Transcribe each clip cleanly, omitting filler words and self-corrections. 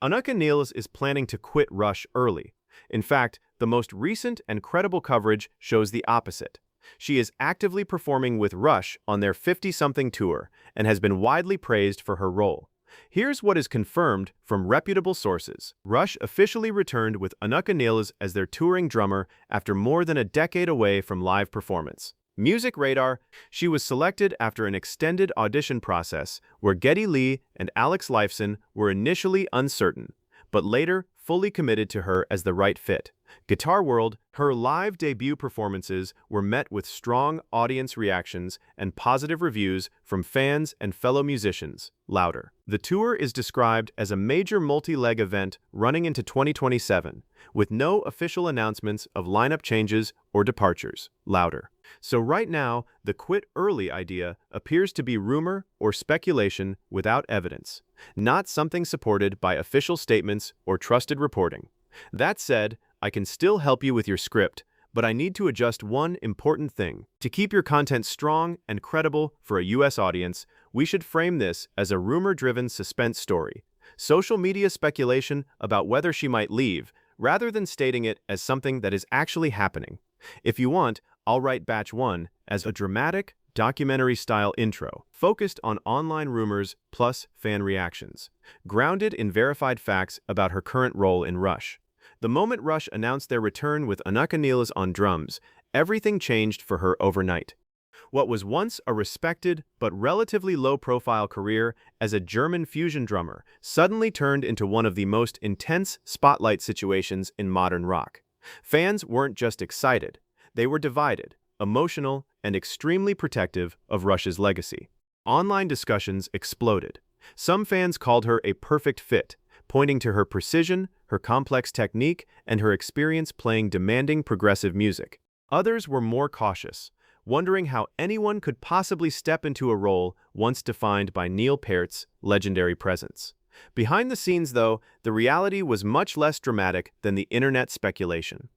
Anika Nilles is planning to quit Rush early. In fact, the most recent and credible coverage shows the opposite. She is actively performing with Rush on their 50-something tour and has been widely praised for her role. Here's what is confirmed from reputable sources. Rush officially returned with Anika Nilles as their touring drummer after more than a decade away from live performance. Music Radar, she was selected after an extended audition process where Geddy Lee and Alex Lifeson were initially uncertain, but later fully committed to her as the right fit. Guitar World, her live debut performances were met with strong audience reactions and positive reviews from fans and fellow musicians. Louder. The tour is described as a major multi-leg event running into 2027, with no official announcements of lineup changes or departures. Louder. So right now, the quit early idea appears to be rumor or speculation without evidence, not something supported by official statements or trusted reporting. That said, I can still help you with your script, but I need to adjust one important thing. To keep your content strong and credible for a US audience, we should frame this as a rumor-driven suspense story, social media speculation about whether she might leave, rather than stating it as something that is actually happening. If you want, I'll write Batch 1 as a dramatic, documentary-style intro, focused on online rumors plus fan reactions, grounded in verified facts about her current role in Rush. The moment Rush announced their return with Anika Nilles on drums, everything changed for her overnight. What was once a respected but relatively low-profile career as a German fusion drummer suddenly turned into one of the most intense spotlight situations in modern rock. Fans weren't just excited, they were divided, emotional, and extremely protective of Rush's legacy. Online discussions exploded. Some fans called her a perfect fit, pointing to her precision, her complex technique, and her experience playing demanding progressive music. Others were more cautious, wondering how anyone could possibly step into a role once defined by Neil Peart's legendary presence. Behind the scenes, though, the reality was much less dramatic than the internet speculation.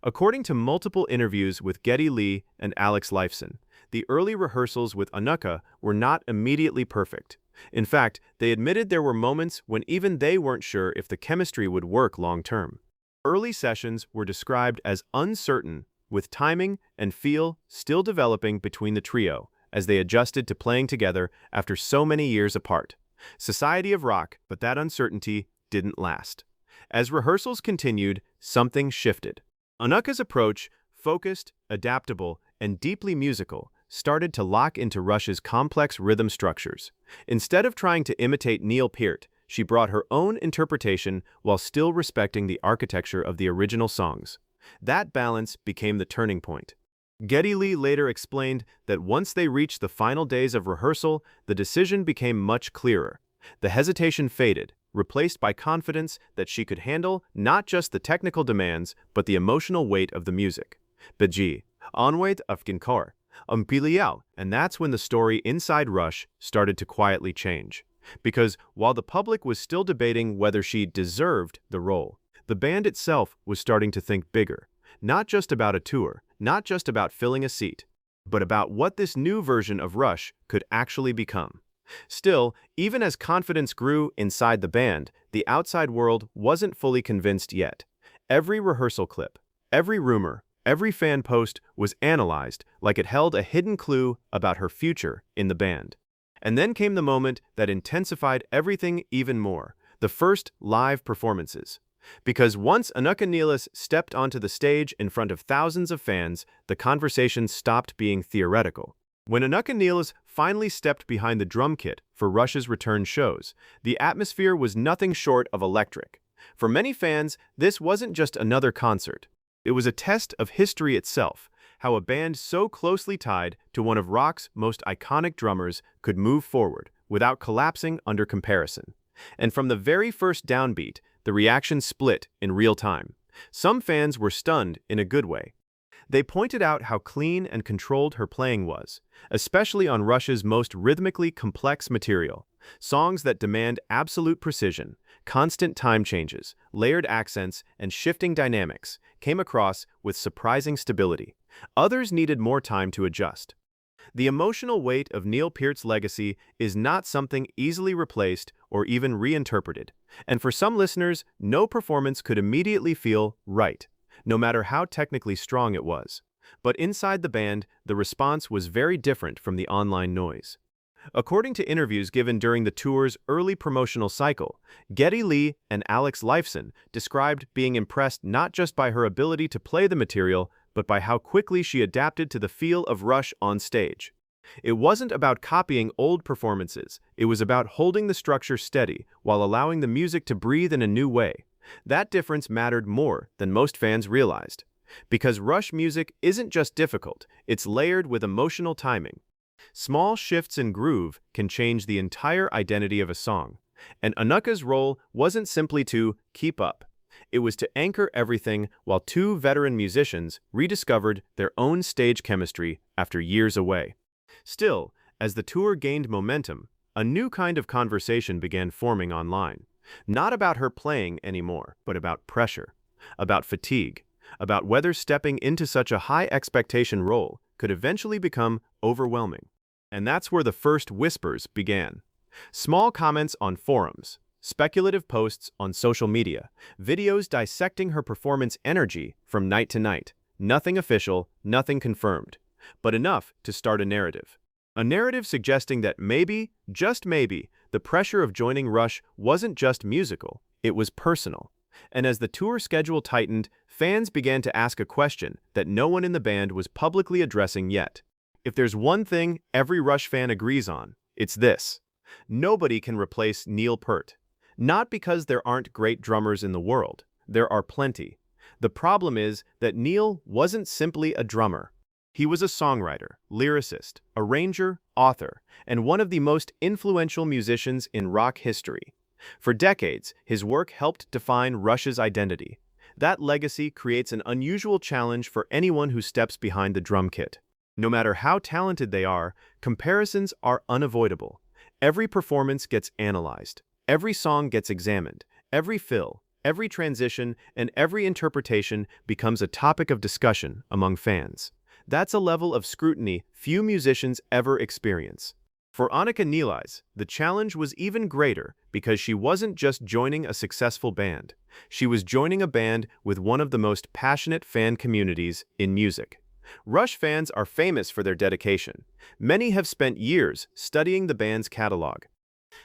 According to multiple interviews with Geddy Lee and Alex Lifeson, the early rehearsals with Anika were not immediately perfect. In fact, they admitted there were moments when even they weren't sure if the chemistry would work long-term. Early sessions were described as uncertain, with timing and feel still developing between the trio as they adjusted to playing together after so many years apart. Society of Rock, but that uncertainty didn't last. As rehearsals continued, something shifted. Anika's approach, focused, adaptable, and deeply musical, started to lock into Rush's complex rhythm structures. Instead of trying to imitate Neil Peart, she brought her own interpretation while still respecting the architecture of the original songs. That balance became the turning point. Geddy Lee later explained that once they reached the final days of rehearsal, the decision became much clearer. The hesitation faded, replaced by confidence that she could handle not just the technical demands, but the emotional weight of the music. Beji, Onwait of Ginkor, Umbiliao, and that's when the story inside Rush started to quietly change. Because while the public was still debating whether she deserved the role, the band itself was starting to think bigger. Not just about a tour, not just about filling a seat, but about what this new version of Rush could actually become. Still, even as confidence grew inside the band, the outside world wasn't fully convinced yet. Every rehearsal clip, every rumor, every fan post was analyzed like it held a hidden clue about her future in the band. And then came the moment that intensified everything even more, the first live performances. Because once Anika Nilles stepped onto the stage in front of thousands of fans, the conversation stopped being theoretical. When Anika Nilles finally stepped behind the drum kit for Rush's return shows, the atmosphere was nothing short of electric. For many fans, this wasn't just another concert. It was a test of history itself, how a band so closely tied to one of rock's most iconic drummers could move forward without collapsing under comparison. And from the very first downbeat, the reaction split in real time. Some fans were stunned in a good way. They pointed out how clean and controlled her playing was, especially on Rush's most rhythmically complex material. Songs that demand absolute precision, constant time changes, layered accents, and shifting dynamics came across with surprising stability. Others needed more time to adjust. The emotional weight of Neil Peart's legacy is not something easily replaced or even reinterpreted, and for some listeners, no performance could immediately feel right, no matter how technically strong it was. But inside the band, the response was very different from the online noise. According to interviews given during the tour's early promotional cycle, Geddy Lee and Alex Lifeson described being impressed not just by her ability to play the material, but by how quickly she adapted to the feel of Rush on stage. It wasn't about copying old performances, it was about holding the structure steady while allowing the music to breathe in a new way. That difference mattered more than most fans realized. Because Rush music isn't just difficult, it's layered with emotional timing. Small shifts in groove can change the entire identity of a song, and Anika's role wasn't simply to keep up. It was to anchor everything while two veteran musicians rediscovered their own stage chemistry after years away. Still, as the tour gained momentum, a new kind of conversation began forming online. Not about her playing anymore, but about pressure, about fatigue, about whether stepping into such a high expectation role could eventually become overwhelming. And that's where the first whispers began. Small comments on forums, speculative posts on social media, videos dissecting her performance energy from night to night. Nothing official, nothing confirmed, but enough to start a narrative. A narrative suggesting that maybe, just maybe, the pressure of joining Rush wasn't just musical, it was personal. And as the tour schedule tightened, fans began to ask a question that no one in the band was publicly addressing yet. If there's one thing every Rush fan agrees on, it's this: nobody can replace Neil Peart. Not because there aren't great drummers in the world. There are plenty. The problem is that Neil wasn't simply a drummer. He was a songwriter, lyricist, arranger, author, and one of the most influential musicians in rock history. For decades, his work helped define Rush's identity. That legacy creates an unusual challenge for anyone who steps behind the drum kit. No matter how talented they are, comparisons are unavoidable. Every performance gets analyzed. Every song gets examined. Every fill, every transition, and every interpretation becomes a topic of discussion among fans. That's a level of scrutiny few musicians ever experience. For Anika Nilles, the challenge was even greater because she wasn't just joining a successful band. She was joining a band with one of the most passionate fan communities in music. Rush fans are famous for their dedication. Many have spent years studying the band's catalog.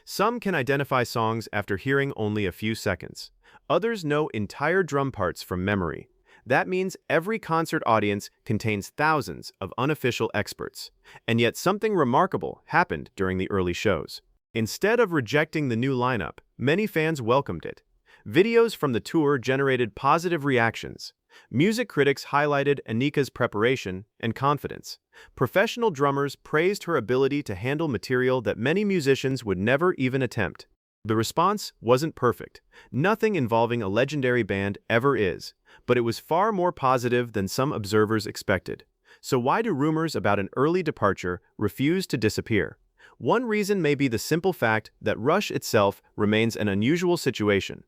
Some can identify songs after hearing only a few seconds. Others know entire drum parts from memory. That means every concert audience contains thousands of unofficial experts. And yet something remarkable happened during the early shows. Instead of rejecting the new lineup, many fans welcomed it. Videos from the tour generated positive reactions. Music critics highlighted Anika's preparation and confidence. Professional drummers praised her ability to handle material that many musicians would never even attempt. The response wasn't perfect. Nothing involving a legendary band ever is, but it was far more positive than some observers expected. So why do rumors about an early departure refuse to disappear? One reason may be the simple fact that Rush itself remains an unusual situation.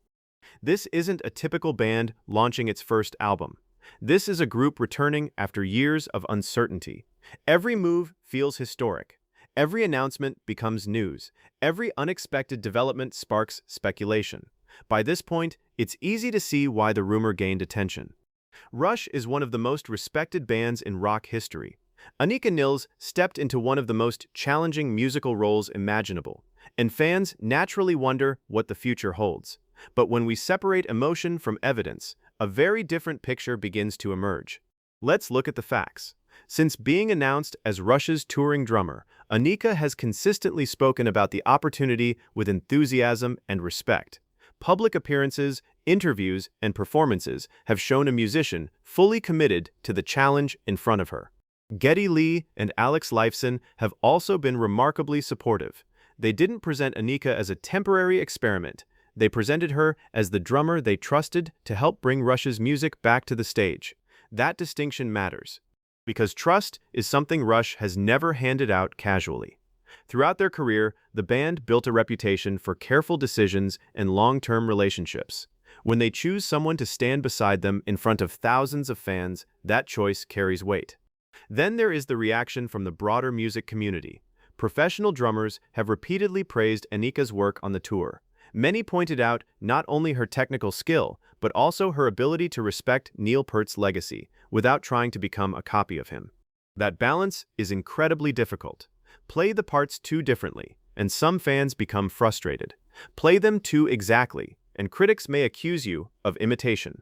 This isn't a typical band launching its first album. This is a group returning after years of uncertainty. Every move feels historic. Every announcement becomes news. Every unexpected development sparks speculation. By this point, it's easy to see why the rumor gained attention. Rush is one of the most respected bands in rock history. Anika Nilles stepped into one of the most challenging musical roles imaginable, and fans naturally wonder what the future holds. But when we separate emotion from evidence, a very different picture begins to emerge. Let's look at the facts. Since being announced as Rush's touring drummer, Anika has consistently spoken about the opportunity with enthusiasm and respect. Public appearances, interviews, and performances have shown a musician fully committed to the challenge in front of her. Geddy Lee and Alex Lifeson have also been remarkably supportive. They didn't present Anika as a temporary experiment. They presented her as the drummer they trusted to help bring Rush's music back to the stage. That distinction matters, because trust is something Rush has never handed out casually. Throughout their career, the band built a reputation for careful decisions and long-term relationships. When they choose someone to stand beside them in front of thousands of fans, that choice carries weight. Then there is the reaction from the broader music community. Professional drummers have repeatedly praised Anika's work on the tour. Many pointed out not only her technical skill, but also her ability to respect Neil Peart's legacy without trying to become a copy of him. That balance is incredibly difficult. Play the parts too differently, and some fans become frustrated. Play them too exactly, and critics may accuse you of imitation.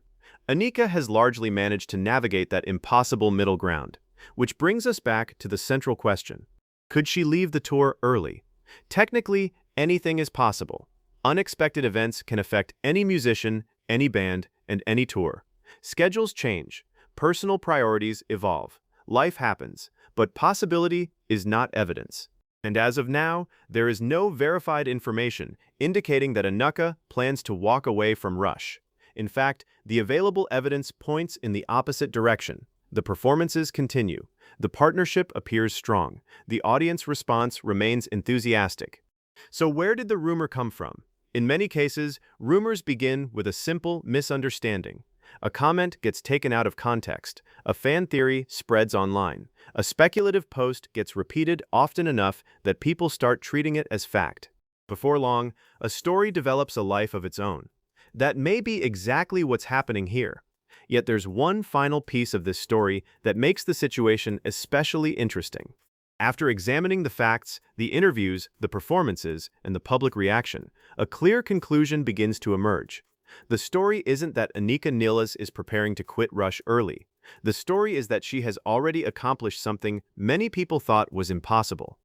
Anika has largely managed to navigate that impossible middle ground, which brings us back to the central question. Could she leave the tour early? Technically, anything is possible. Unexpected events can affect any musician, any band, and any tour. Schedules change. Personal priorities evolve. Life happens, but possibility is not evidence. And as of now, there is no verified information indicating that Anika plans to walk away from Rush. In fact, the available evidence points in the opposite direction. The performances continue. The partnership appears strong. The audience response remains enthusiastic. So where did the rumor come from? In many cases, rumors begin with a simple misunderstanding. A comment gets taken out of context. A fan theory spreads online. A speculative post gets repeated often enough that people start treating it as fact. Before long, a story develops a life of its own. That may be exactly what's happening here. Yet there's one final piece of this story that makes the situation especially interesting. After examining the facts, the interviews, the performances, and the public reaction, a clear conclusion begins to emerge. The story isn't that Anika Nilles is preparing to quit Rush early. The story is that she has already accomplished something many people thought was impossible.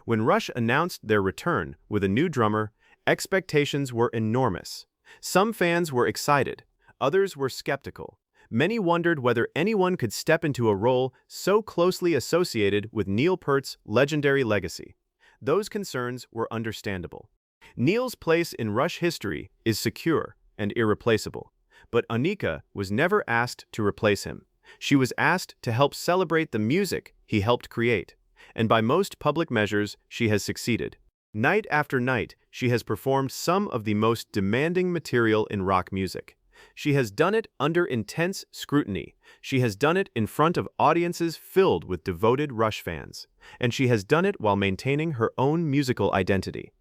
When Rush announced their return with a new drummer, expectations were enormous. Some fans were excited, others were skeptical. Many wondered whether anyone could step into a role so closely associated with Neil Peart's legendary legacy. Those concerns were understandable. Neil's place in Rush history is secure and irreplaceable, but Anika was never asked to replace him. She was asked to help celebrate the music he helped create, and by most public measures, she has succeeded. Night after night, she has performed some of the most demanding material in rock music. She has done it under intense scrutiny. She has done it in front of audiences filled with devoted Rush fans. And she has done it while maintaining her own musical identity.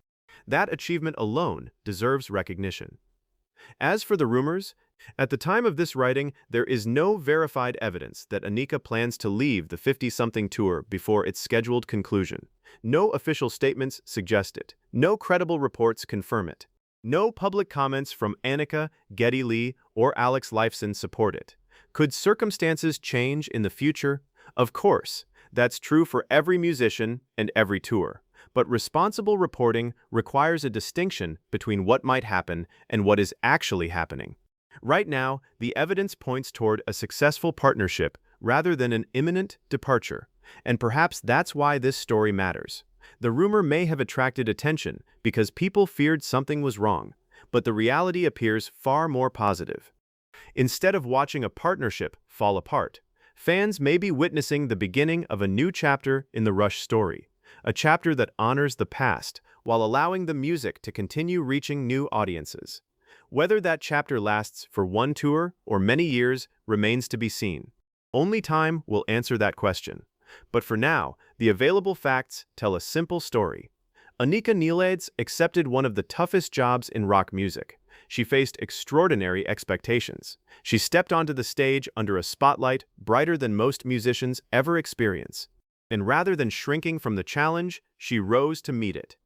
That achievement alone deserves recognition. As for the rumors, at the time of this writing, there is no verified evidence that Anika plans to leave the 50-something tour before its scheduled conclusion. No official statements suggest it. No credible reports confirm it. No public comments from Anika, Geddy Lee, or Alex Lifeson support it. Could circumstances change in the future? Of course, that's true for every musician and every tour. But responsible reporting requires a distinction between what might happen and what is actually happening. Right now, the evidence points toward a successful partnership rather than an imminent departure. And perhaps that's why this story matters. The rumor may have attracted attention because people feared something was wrong, but the reality appears far more positive. Instead of watching a partnership fall apart, fans may be witnessing the beginning of a new chapter in the Rush story, a chapter that honors the past while allowing the music to continue reaching new audiences. Whether that chapter lasts for one tour or many years remains to be seen. Only time will answer that question. But for now, the available facts tell a simple story. Anika Nilles accepted one of the toughest jobs in rock music. She faced extraordinary expectations. She stepped onto the stage under a spotlight brighter than most musicians ever experience. And rather than shrinking from the challenge, she rose to meet it.